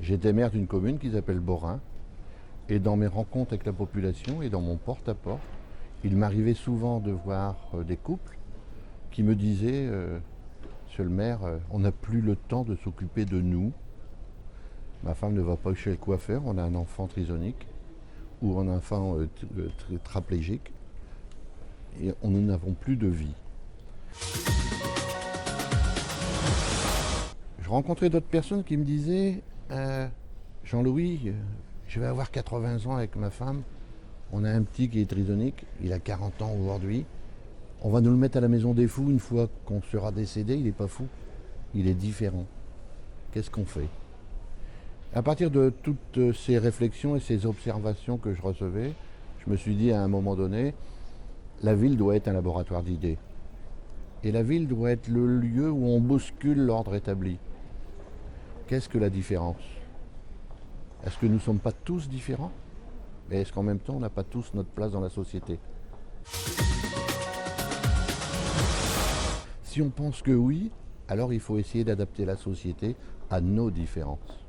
J'étais maire d'une commune qui s'appelle Borin, et dans mes rencontres avec la population et dans mon porte-à-porte, il m'arrivait souvent de voir des couples qui me disaient Monsieur le maire, on n'a plus le temps de s'occuper de nous. Ma femme ne va pas chez le coiffeur, on a un enfant trisomique ou un enfant tétraplégique et nous n'avons plus de vie. Je rencontrais d'autres personnes qui me disaient Jean-Louis, je vais avoir 80 ans avec ma femme, on a un petit qui est trisomique, il a 40 ans aujourd'hui, on va nous le mettre à la maison des fous une fois qu'on sera décédé, il n'est pas fou, il est différent. Qu'est-ce qu'on fait? À partir de toutes ces réflexions et ces observations que je recevais, je me suis dit à un moment donné, la ville doit être un laboratoire d'idées. Et la ville doit être le lieu où on bouscule l'ordre établi. Qu'est-ce que la différence? Est-ce que nous ne sommes pas tous différents? Mais est-ce qu'en même temps, on n'a pas tous notre place dans la société? Si on pense que oui, alors il faut essayer d'adapter la société à nos différences.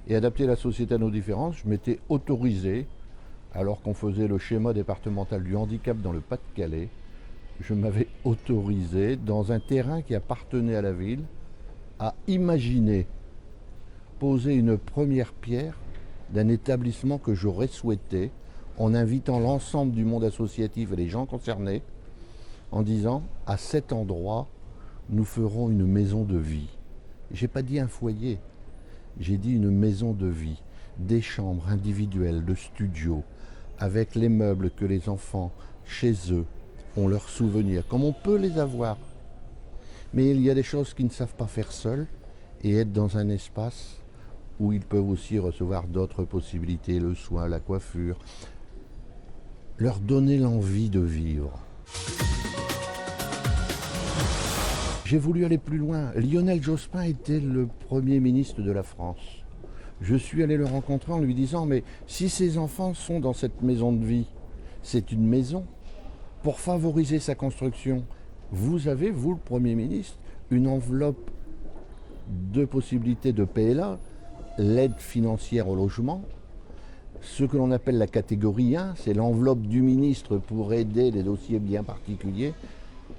Et adapter la société à nos différences, je m'étais autorisé, alors qu'on faisait le schéma départemental du handicap dans le Pas-de-Calais, je m'avais autorisé, dans un terrain qui appartenait à la ville, à imaginer poser une première pierre d'un établissement que j'aurais souhaité, en invitant l'ensemble du monde associatif et les gens concernés, en disant, à cet endroit, nous ferons une maison de vie. Je n'ai pas dit un foyer, j'ai dit une maison de vie, des chambres individuelles, de studios, avec les meubles que les enfants, chez eux, ont leurs souvenirs, comme on peut les avoir. Mais il y a des choses qu'ils ne savent pas faire seuls, et être dans un espace où ils peuvent aussi recevoir d'autres possibilités, le soin, la coiffure, leur donner l'envie de vivre. J'ai voulu aller plus loin. Lionel Jospin était le Premier ministre de la France. Je suis allé le rencontrer en lui disant, mais si ces enfants sont dans cette maison de vie, c'est une maison. Pour favoriser sa construction, vous avez, vous le Premier ministre, une enveloppe de possibilités de PLA, l'aide financière au logement. Ce que l'on appelle la catégorie 1, c'est l'enveloppe du ministre pour aider les dossiers bien particuliers.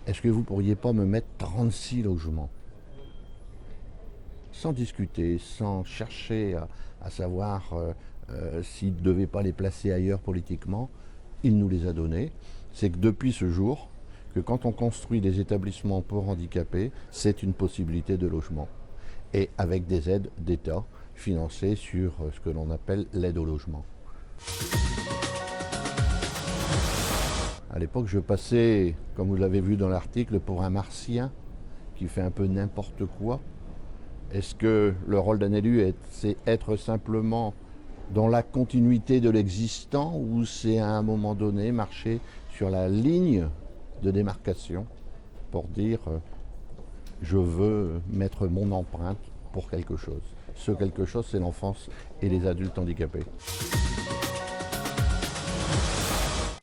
Est-ce que vous ne pourriez pas me mettre 36 logements? Sans discuter, sans chercher à savoir s'il ne devait pas les placer ailleurs politiquement, il nous les a donnés. C'est que depuis ce jour, que quand on construit des établissements pour handicapés, c'est une possibilité de logement. Et avec des aides d'État financées sur ce que l'on appelle l'aide au logement. À l'époque, je passais, comme vous l'avez vu dans l'article, pour un martien qui fait un peu n'importe quoi. Est-ce que le rôle d'un élu, c'est être simplement dans la continuité de l'existant ou c'est à un moment donné marcher sur la ligne de démarcation pour dire je veux mettre mon empreinte pour quelque chose. Ce quelque chose, c'est l'enfance et les adultes handicapés.